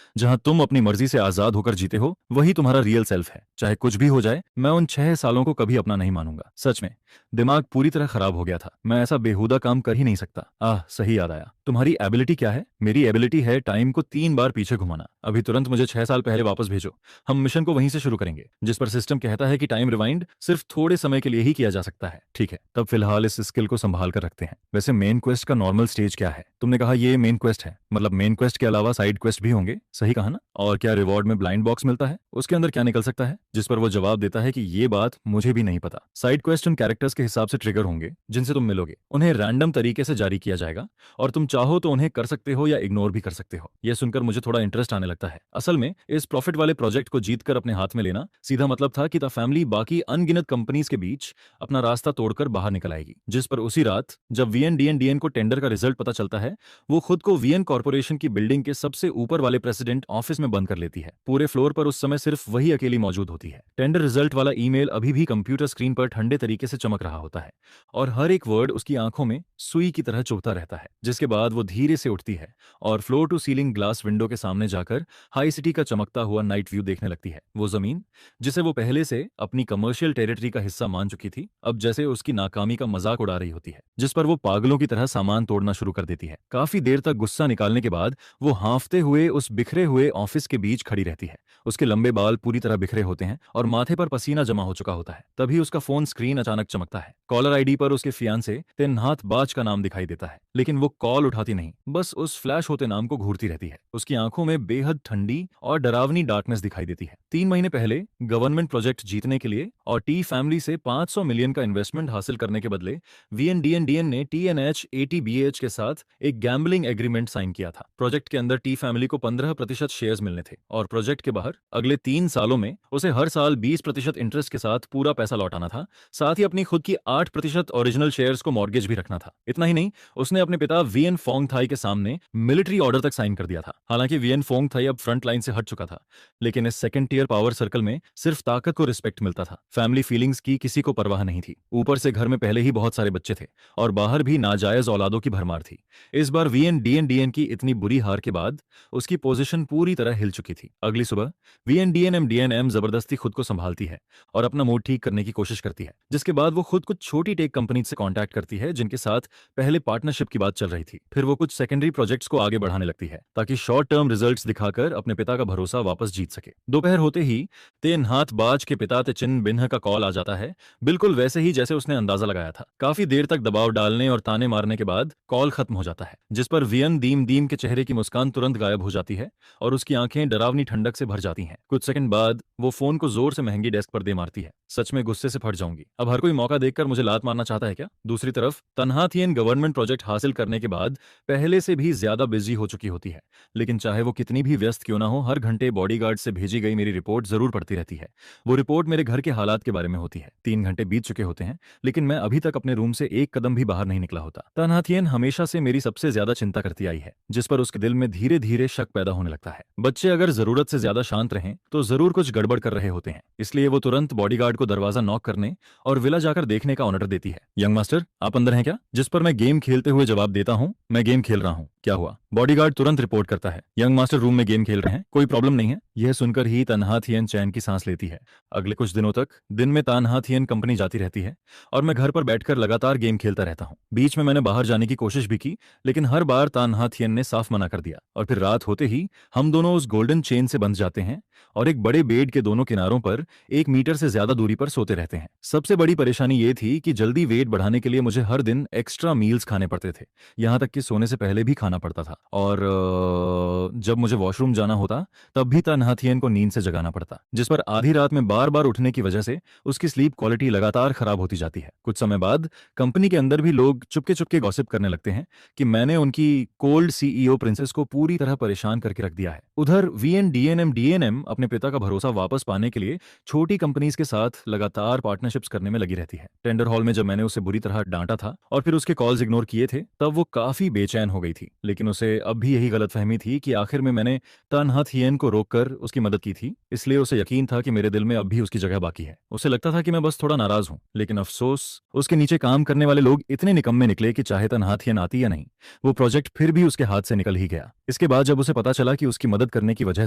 जहां तुम अपनी मर्जी से आजाद होकर जीते हो, वही तुम्हारा रियल सेल्फ है। चाहे कुछ भी हो जाए, मैं उन 6 सालों को कभी अपना नहीं मानूंगा। सच में दिमाग पूरी तरह खराब हो गया था। मैं ऐसा बेहुदा काम कर ही नहीं सकता। सही याद आया। तुम्हारी एबिलिटी क्या है? मेरी एबिलिटी है टाइम को 3 बार पीछे घुमाना। अभी तुरंत मुझे 6 साल पहले वापस भेजो। हम मिशन को वहीं से शुरू करेंगे जिस पर सिस्टम कहता है कि टाइम रिवाइंड सिर्फ थोड़े समय के लिए ही किया जा सकता है। ठीक है, तब फिलहाल इस स्किल को संभाल कर रखते हैं। वैसे मेन क्वेस्ट का नॉर्मल स्टेज क्या है? तुमने कहा ये मेन क्वेस्ट है, मतलब मेन क्वेस्ट के अलावा साइड क्वेस्ट भी होंगे, सही कहा ना? और क्या रिवॉर्ड में ब्लाइंड बॉक्स मिलता है? उसके अंदर क्या निकल सकता है? जिस पर वो जवाब देता है कि ये बात मुझे भी नहीं पता। साइड क्वेस्ट उन कैरेक्टर्स के हिसाब से ट्रिगर होंगे जिनसे तुम मिलोगे। उन्हें रैंडम तरीके से जारी किया जाएगा और तुम चाहो तो उन्हें कर सकते हो या इग्नोर भी कर सकते हो। यह सुनकर मुझे थोड़ा इंटरेस्ट आने लगता है। असल में इस प्रॉफिट वाले प्रोजेक्ट को जीतकर अपने हाथ में लेना सीधा मतलब था कि द फैमिली बाकी अनगिनत कंपनीज के बीच अपना रास्ता तोड़कर बाहर निकल आएगी। जिस पर उसी रात जब वीएनडीएन को टेंडर का रिजल्ट पता चलता है, वो खुद को वीएन कॉर्पोरेशन की बिल्डिंग के सबसे ऊपर वाले प्रेसिडेंट ऑफिस में बंद कर लेती है। पूरे फ्लोर पर उस समय सिर्फ वही अकेली मौजूद होती है। टेंडर रिजल्ट वाला ईमेल अभी भी कंप्यूटर स्क्रीन पर ठंडे तरीके से चमक रहा होता है और हर एक वर्ड उसकी आंखों में सुई की तरह चुभता रहता है। जिसके बाद वो धीरे से उठती है और floor to ceiling glass window के सामने जाकर हाई सिटी का चमकता हुआ नाइट व्यू देखने लगती है। वो जमीन जिसे वो पहले से अपनी कमर्शियल टेरिटरी का हिस्सा मान चुकी थी, अब जैसे उसकी नाकामी का मजाक उड़ा रही होती है। जिस पर वो पागलों की तरह सामान तोड़ना शुरू कर देती है। काफी देर तक गुस्सा निकालने के बाद वो हांफते हुए उस बिखरे हुए ऑफिस के बीच खड़ी रहती है। उसके लंबे बाल पूरी तरह बिखरे होते हैं और माथे पर पसीना जमा हो चुका होता है। तभी उसका फोन स्क्रीन अचानक चमकता है। कॉलर आईडी पर उसके फियांसे तेनहाथ बाज का नाम दिखाई देता है, लेकिन वो कॉल उठाती नहीं, बस उस फ्लैश होते नाम को घूरती रहती है। उसकी आंखों में बेहद ठंडी और डरावनी डार्कनेस दिखाई देती है। 3 महीने पहले गवर्नमेंट प्रोजेक्ट जीतने के लिए और टी फैमिली से 500 मिलियन का इन्वेस्टमेंट हासिल करने के बदले वीएनडीएन ने टीएनएच एटीबीएच के साथ एक गैम्बलिंग एग्रीमेंट साइन किया था। प्रोजेक्ट के अंदर टी फैमिली को 15% शेयर्स मिलने थे और प्रोजेक्ट के बाहर अगले 3 सालों में उसे हर साल 20% इंटरेस्ट के साथ पूरा पैसा लौटाना था। साथ ही अपनी खुद की 8% ओरिजिनल शेयर्स को मॉर्गेज भी रखना था। इतना ही नहीं, उसने अपने पिता वीएन फोंग थाई के सामने मिलिट्री ऑर्डर तक साइन कर दिया था। हालांकि वीएन फोंग थाई अब फ्रंट लाइन से हट चुका था, लेकिन इस सेकंड टियर पावर सर्कल में सिर्फ ताकत को रिस्पेक्ट मिलता था। फैमिली फीलिंग्स की किसी को परवाह नहीं थी। ऊपर से घर में पहले ही बहुत सारे बच्चे थे और बाहर भी नाजायज औलादों की भरमार थी। इस बार वीएनडीएन की इतनी बुरी हार के बाद उसकी पोजीशन पूरी तरह हिल चुकी थी। अगली सुबह वीएनडीएनएम जबरदस्ती खुद को संभालती है और अपना मूड ठीक करने की कोशिश करती है, जिसके बाद वो खुद कुछ छोटी टेक कंपनी से कांटेक्ट करती है जिनके साथ पहले पार्टनरशिप की बात चल रही थी। फिर वो कुछ सेकेंडरी प्रोजेक्ट्स को आगे बढ़ाने लगती है ताकि शॉर्ट टर्म रिजल्ट्स दिखाकर अपने पिता का भरोसा वापस जीत सके। दोपहर होते ही तेनहाथ बाज के पिता तेचिन बिन्ह का कॉल आ जाता है, बिल्कुल वैसे ही जैसे उसने अंदाजा लगाया था। काफी देर तक दबाव डालने और ताने मारने के बाद कॉल खत्म हो जाता है, जिस पर वियन दीम दीम के चेहरे की मुस्कान तुरंत गायब हो जाती है और उसकी आंखें डरावनी ठंडक से भर जाती हैं। कुछ सेकंड बाद वो फोन को जोर से महंगी डेस्क पर दे मारती है। सच में गुस्से से फट जाऊंगी। अब हर कोई मौका देखकर मुझे लात मारना चाहता है क्या? दूसरी तरफ तन्हाथियन गवर्नमेंट प्रोजेक्ट हासिल करने के बाद पहले से भी ज्यादा बिजी हो चुकी होती है, लेकिन चाहे वो कितनी भी व्यस्त क्यों ना हो, हर घंटे बॉडीगार्ड से भेजी गई मेरी रिपोर्ट जरूर पढ़ती रहती है। वो रिपोर्ट मेरे घर के हालात के बारे में होती है। 3 घंटे बीत चुके होते हैं, लेकिन मैं अभी तक अपने रूम से एक कदम भी बाहर नहीं निकला होता। तन्हाथियन हमेशा से मेरी सबसे ज्यादा चिंता करती आई है, जिस पर उसके दिल में धीरे धीरे शक पैदा होने लगता है। बच्चे अगर जरूरत से ज्यादा शांत रहें तो जरूर कुछ गड़बड़ कर रहे होते हैं, इसलिए वो तुरंत बॉडीगार्ड को दरवाजा नॉक करने और विला जाकर देखने का ऑर्डर देती है। यंग मास्टर, आप अंदर हैं क्या? जिस पर मैं गेम खेलते हुए जवाब देता हूं, मैं गेम खेल रहा हूं। क्या हुआ? बॉडीगार्ड तुरंत रिपोर्ट करता है, यंग मास्टर रूम में गेम खेल रहे हैं, कोई प्रॉब्लम नहीं है। यह सुनकर ही तन्हाथियन चैन की सांस लेती है। अगले कुछ दिनों तक दिन में तन्हाथियन कंपनी जाती रहती है और मैं घर पर बैठकर लगातार गेम खेलता रहता हूँ। बीच में मैंने बाहर जाने की कोशिश भी की, लेकिन हर बार तन्हाथियन ने साफ मना कर दिया। और फिर रात होते ही हम दोनों उस गोल्डन चेन से बंध जाते हैं और एक बड़े बेड के दोनों किनारों पर 1 मीटर से ज्यादा दूरी पर सोते रहते हैं। सबसे बड़ी परेशानी ये थी कि जल्दी वेट बढ़ाने के लिए मुझे हर दिन एक्स्ट्रा मील्स खाने पड़ते थे, यहां तक कि सोने से पहले भी खाना जाना पड़ता था, और जब मुझे वॉशरूम जाना होता तब भी तन्हा थियन को नींद से जगाना पड़ता, जिस पर आधी रात में बार बार उठने की वजह से उसकी स्लीप क्वालिटी लगातार खराब होती जाती है। कुछ समय बाद कंपनी के अंदर भी लोग चुपके चुपके गॉसिप करने लगते हैं कि मैंने उनकी कोल्ड सीईओ प्रिंसेस को पूरी तरह परेशान करके रख दिया है। उधर वीएन डीएनएम अपने पिता का भरोसा वापस पाने के लिए छोटी कंपनीज के साथ लगातार पार्टनरशिप्स करने में लगी रहती है। टेंडर हॉल में जब मैंने उसे बुरी तरह डांटा था और फिर उसके कॉल्स इग्नोर किए थे, तब वो काफी बेचैन हो गई थी, लेकिन उसे अब भी यही गलतफहमी थी कि आखिर में मैंने तन्हा थियन को रोककर उसकी मदद की थी, इसलिए उसे यकीन था कि मेरे दिल में अब भी उसकी जगह बाकी है। उसे लगता था कि मैं बस थोड़ा नाराज हूं, लेकिन अफसोस उसके नीचे काम करने वाले लोग इतने निकम्मे निकले कि चाहे तन्हा थियन आती या नहीं, वो प्रोजेक्ट फिर भी उसके हाथ से निकल ही गया। इसके बाद जब उसे पता चला कि उसकी मदद करने की वजह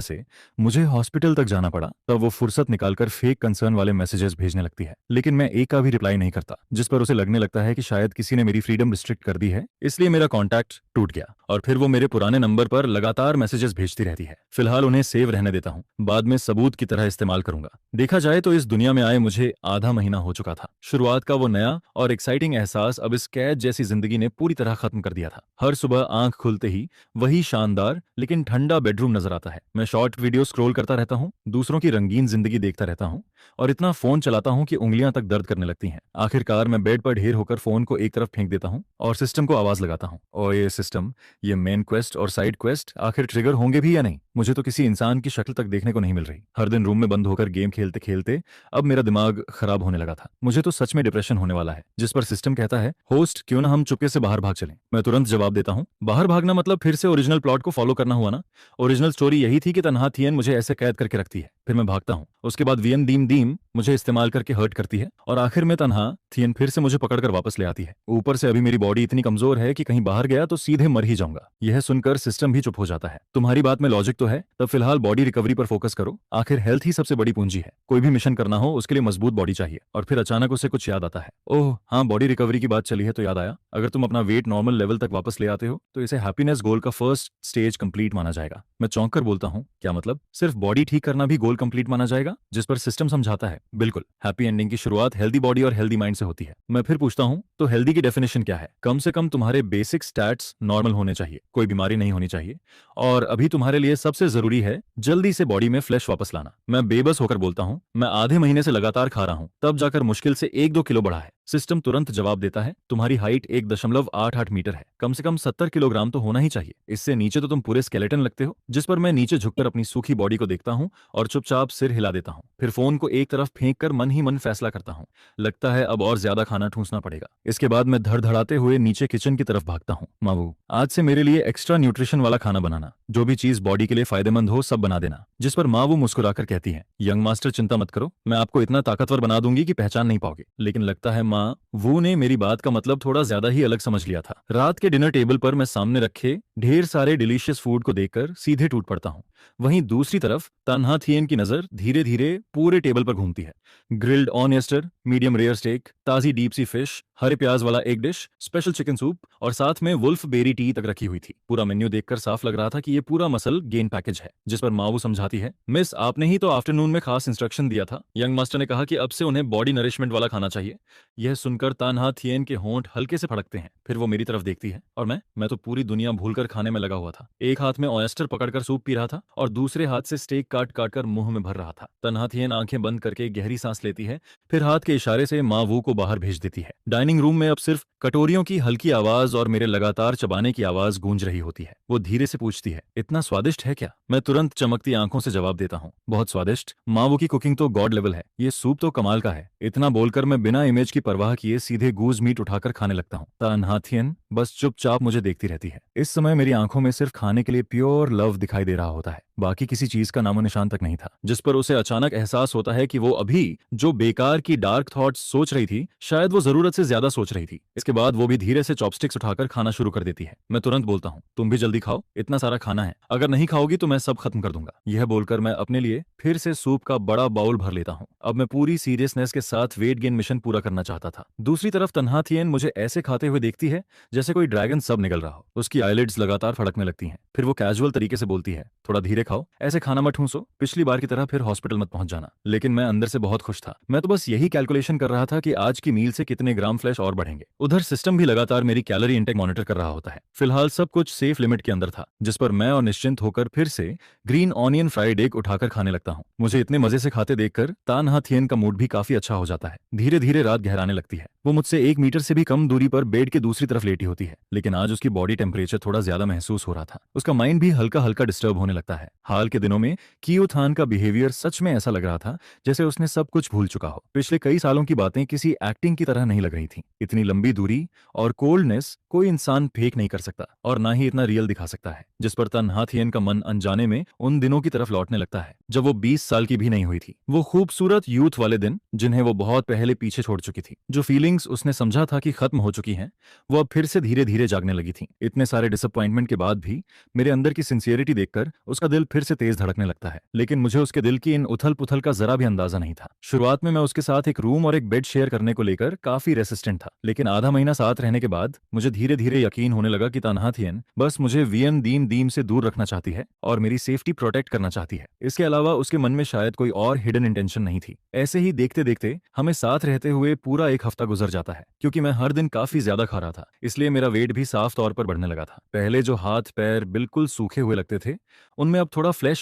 से मुझे हॉस्पिटल तक जाना पड़ा, तब वो फुर्सत निकालकर फेक कंसर्न वाले मैसेजेस भेजने लगती है, लेकिन मैं एक का भी रिप्लाई नहीं करता, जिस पर उसे लगने लगता है कि शायद किसी ने मेरी फ्रीडम रिस्ट्रिक्ट कर दी है, इसलिए मेरा कॉन्टैक्ट टूट गया। और फिर वो मेरे पुराने नंबर पर लगातार मैसेजेस भेजती रहती है। फिलहाल उन्हें सेव रहने देता हूँ, बाद में सबूत की तरह इस्तेमाल करूंगा। देखा जाए तो इस दुनिया में आए मुझे आधा महीना हो चुका था। शुरुआत का वो नया और एक्साइटिंग एहसास अब इस कैद जैसी जिंदगी ने पूरी तरह खत्म कर दिया था। हर सुबह आंख खुलते ही वही शानदार लेकिन ठंडा बेडरूम नजर आता है। मैं शॉर्ट वीडियो स्क्रॉल करता रहता हूँ, दूसरों की रंगीन जिंदगी देखता रहता हूँ और इतना फोन चलाता हूँ कि उंगलियां तक दर्द करने लगती हैं। आखिरकार मैं बेड पर ढेर होकर फोन को एक तरफ फेंक देता हूँ और सिस्टम को आवाज लगाता हूँ, और ये सिस्टम, ये मेन क्वेस्ट और साइड क्वेस्ट आखिर ट्रिगर होंगे भी या नहीं? मुझे तो किसी इंसान की शक्ल तक देखने को नहीं मिल रही। हर दिन रूम में बंद होकर गेम खेलते खेलते अब मेरा दिमाग खराब होने लगा था। मुझे तो सच में डिप्रेशन होने वाला है। जिस पर सिस्टम कहता है, होस्ट क्यों ना हम चुपके से बाहर भाग चलें। मैं तुरंत जवाब देता हूँ, बाहर भागना मतलब फिर से ओरिजिनल प्लॉट को फॉलो करना हुआ ना? ओरिजिनल स्टोरी यही थी कि तन्हा थियन मुझे ऐसे कैद करके रखती है, फिर मैं भागता हूँ। उसके बाद वीएन दीम दीम मुझे इस्तेमाल करके हर्ट करती है और आखिर में तन्हा थियन फिर से मुझे पकड़कर वापस ले आती है। ऊपर से अभी मेरी बॉडी इतनी कमजोर है कि कहीं बाहर गया तो सीधे मर ही जाऊंगा। यह सुनकर सिस्टम भी चुप हो जाता है। तुम्हारी बात में लॉजिक तो है, तब फिलहाल बॉडी रिकवरी पर फोकस करो। आखिर हेल्थ ही सबसे बड़ी पूंजी है। कोई भी मिशन करना हो उसके लिए मजबूत बॉडी चाहिए। और फिर अचानक उसे कुछ याद आता है। ओह हाँ, बॉडी रिकवरी की बात चली है तो याद आया, अगर तुम अपना वेट नॉर्मल लेवल तक वापस ले आते हो तो इसे हैप्पीनेस गोल का फर्स्ट स्टेज कंप्लीट माना जाएगा। मैं चौंक कर बोलता हूँ, क्या मतलब? सिर्फ बॉडी ठीक करना भी गोल कंप्लीट माना जाएगा? जिस पर सिस्टम समझाता है, बिल्कुल, हैप्पी एंडिंग की शुरुआत हेल्दी बॉडी और हेल्दी माइंड से होती है। मैं फिर पूछता हूँ, तो हेल्दी की डेफिनेशन क्या है? कम से कम तुम्हारे बेसिक स्टैट्स नॉर्मल होने चाहिए, कोई बीमारी नहीं होनी चाहिए, और अभी तुम्हारे लिए सबसे जरूरी है जल्दी से बॉडी में फ्लैश वापस लाना। मैं बेबस होकर बोलता हूँ, मैं आधे महीने से लगातार खा रहा हूँ, तब जाकर मुश्किल से 1-2 किलो बढ़ा है। सिस्टम तुरंत जवाब देता है, तुम्हारी हाइट 1.88 मीटर है, कम से कम 70 किलोग्राम तो होना ही चाहिए, इससे नीचे तो तुम पूरे स्केलेटन लगते हो। जिस पर मैं नीचे झुककर अपनी सूखी बॉडी को देखता हूँ और चुपचाप सिर हिला देता हूँ। फिर फोन को एक तरफ फेंक कर मन ही मन फैसला करता हूँ, लगता है अब और ज्यादा खाना ठूंसना पड़ेगा। इसके बाद मैं धड़धड़ाते हुए नीचे किचन की तरफ भागता हूँ। मावू, आज से मेरे लिए एक्स्ट्रा न्यूट्रिशन वाला खाना बनाना, जो भी चीज बॉडी के लिए फायदेमंद हो सब बना देना। जिस पर माँ वो मुस्कुराकर कहती है, यंग मास्टर चिंता मत करो, मैं आपको इतना ताकतवर बना दूंगी कि पहचान नहीं पाओगे। लेकिन लगता है माँ वो ने मेरी बात का मतलब थोड़ा ज्यादा ही अलग समझ लिया था। रात के डिनर टेबल पर मैं सामने रखे ढेर सारे डिलीशियस फूड को देखकर सीधे टूट पड़ता हूँ। वहीं दूसरी तरफ तन्हा थियन की नजर धीरे धीरे पूरे टेबल पर घूमती है। ग्रिल्ड ऑनियस्टर, मीडियम रेयर स्टेक, ताजी डीप सी फिश, हरे प्याज वाला egg dish, special chicken soup और साथ में वुल्फ बेरी टी तक रखी हुई थी। पूरा मेन्यू देखकर साफ लग रहा था कि ये पूरा मसल गेन पैकेज है। जिस पर मावू समझाती है, मिस आपने ही तो आफ्टरनून में खास इंस्ट्रक्शन दिया था। यंग मास्टर ने कहा कि अब से उन्हें बॉडी नरिशमेंट वाला खाना चाहिए। यह सुनकर तन्हा थियन के होंठ हल्के से फड़कते हैं। फिर वो मेरी तरफ देखती है और मैं तो पूरी दुनिया भूलकर खाने में लगा हुआ था। एक हाथ में ऑयस्टर पकड़कर सूप पी रहा था और दूसरे हाथ से स्टेक काट काट कर मुंह में भर रहा था। तन्हा थियन आंखें बंद करके गहरी सांस लेती है, फिर हाथ के इशारे से माँ वू को बाहर भेज देती है। डाइनिंग रूम में अब सिर्फ कटोरियों की हल्की आवाज और मेरे लगातार चबाने की आवाज गूंज रही होती है। वो धीरे से पूछती है, इतना स्वादिष्ट है क्या? मैं तुरंत चमकती आंखों से जवाब देता हूँ, बहुत स्वादिष्ट, माँ वो की कुकिंग तो गॉड लेवल है, ये सूप तो कमाल का है। इतना बोलकर मैं बिना इमेज की परवाह किए सीधे गूज मीट उठाकर खाने लगता हूँ। तन्हा थियन बस चुपचाप मुझे देखती रहती है। इस समय मेरी आंखों में सिर्फ खाने के लिए प्योर लव दिखाई दे रहा होता है, बाकी किसी चीज का नामो निशान तक नहीं था। जिस पर उसे अचानक एहसास होता है कि वो अभी जो बेकार की डार्क थॉट्स सोच रही थी, शायद वो जरूरत से ज्यादा सोच रही थी। इसके बाद वो भी धीरे से चॉपस्टिक्स उठाकर खाना शुरू कर देती है। मैं तुरंत बोलता हूँ, तुम भी जल्दी खाओ, इतना सारा खाना है, अगर नहीं खाओगी तो मैं सब खत्म कर दूंगा। यह बोलकर मैं अपने लिए फिर से सूप का बड़ा बाउल भर लेता हूँ। अब मैं पूरी सीरियसनेस के साथ वेट गेन मिशन पूरा करना चाहता था। जाता था। दूसरी तरफ तन्हा थियन मुझे ऐसे खाते हुए देखती है जैसे कोई ड्रैगन सब निकल रहा हो। उसकी आईलिड्स लगातार फड़कने लगती हैं। फिर वो कैजुअल तरीके से बोलती है, थोड़ा धीरे खाओ, ऐसे खाना मत ठूंसो, पिछली बार की तरह फिर हॉस्पिटल मत पहुंच जाना। लेकिन मैं अंदर से बहुत खुश था। मैं तो बस यही कैलकुलेशन कर रहा था कि आज की मील से कितने ग्राम फ्लैश और बढ़ेंगे। उधर सिस्टम भी लगातार मेरी कैलोरी इंटेक मॉनिटर कर रहा होता है। फिलहाल सब कुछ सेफ लिमिट के अंदर था, जिस पर मैं और निश्चिंत होकर फिर से ग्रीन ऑनियन फ्राइड एग उठाकर खाने लगता हूँ। मुझे इतने मजे से खाते देखकर तानहा थियन का मूड भी काफी अच्छा हो जाता है। धीरे धीरे रात गहराने लगती है। वो मुझसे 1 मीटर से भी कम दूरी पर बेड के दूसरी तरफ लेटी होती है, लेकिन आज उसकी बॉडी टेम्परेचर थोड़ा ज्यादा महसूस हो रहा था। उसका माइंड भी हल्का हल्का डिस्टर्ब होने लगता है। हाल के दिनों में कियो थान का बिहेवियर सच में ऐसा लग रहा था जैसे उसने सब कुछ भूल चुका हो। पिछले कई सालों की बातें किसी एक्टिंग की तरह नहीं लग रही थी। इतनी लंबी दूरी और कोल्डनेस कोई इंसान फेक नहीं कर सकता, और ना ही इतना रियल दिखा सकता है, जिस पर तन्हा थियन का मन अनजाने में उन दिनों की तरफ लौटने लगता है जब वो 20 साल की भी नहीं हुई थी। वो खूबसूरत यूथ वाले दिन जिन्हें वो बहुत पहले पीछे छोड़ चुकी थी। जो फीलिंग्स उसने समझा था कि खत्म हो चुकी हैं, वो अब फिर से धीरे धीरे जागने लगी थी। इतने सारे डिसअपॉइंटमेंट के बाद भी मेरे अंदर की सिंसियरिटी देखकर उसका दिल फिर से तेज धड़कने लगता है। लेकिन मुझे उसके दिल की इन उथल पुथल का जरा भी अंदाजा नहीं था। शुरुआत में मैं उसके साथ एक रूम और एक बेड शेयर करने को लेकर काफी रेसिस्टेंट था, लेकिन आधा महीना साथ रहने के बाद मुझे धीरे धीरे यकीन होने लगा कि तन्हा थियन बस मुझे वियन दीम दीम से दूर रखना चाहती है और मेरी सेफ्टी प्रोटेक्ट करना चाहती है। इसके अलावा उसके मन में शायद कोई और हिडन इंटेंशन नहीं थी। ऐसे ही देखते देखते हमें साथ रहते हुए पूरा एक हफ्ता गुजर जाता है। क्योंकि मैं हर दिन काफी ज्यादा खा रहा था, इसलिए मेरा वेट भी साफ तौर पर बढ़ने लगा था। पहले जो हाथ पैर बिल्कुल सूखे हुए लगते थे, उनमें अब थोड़ा फ्लैश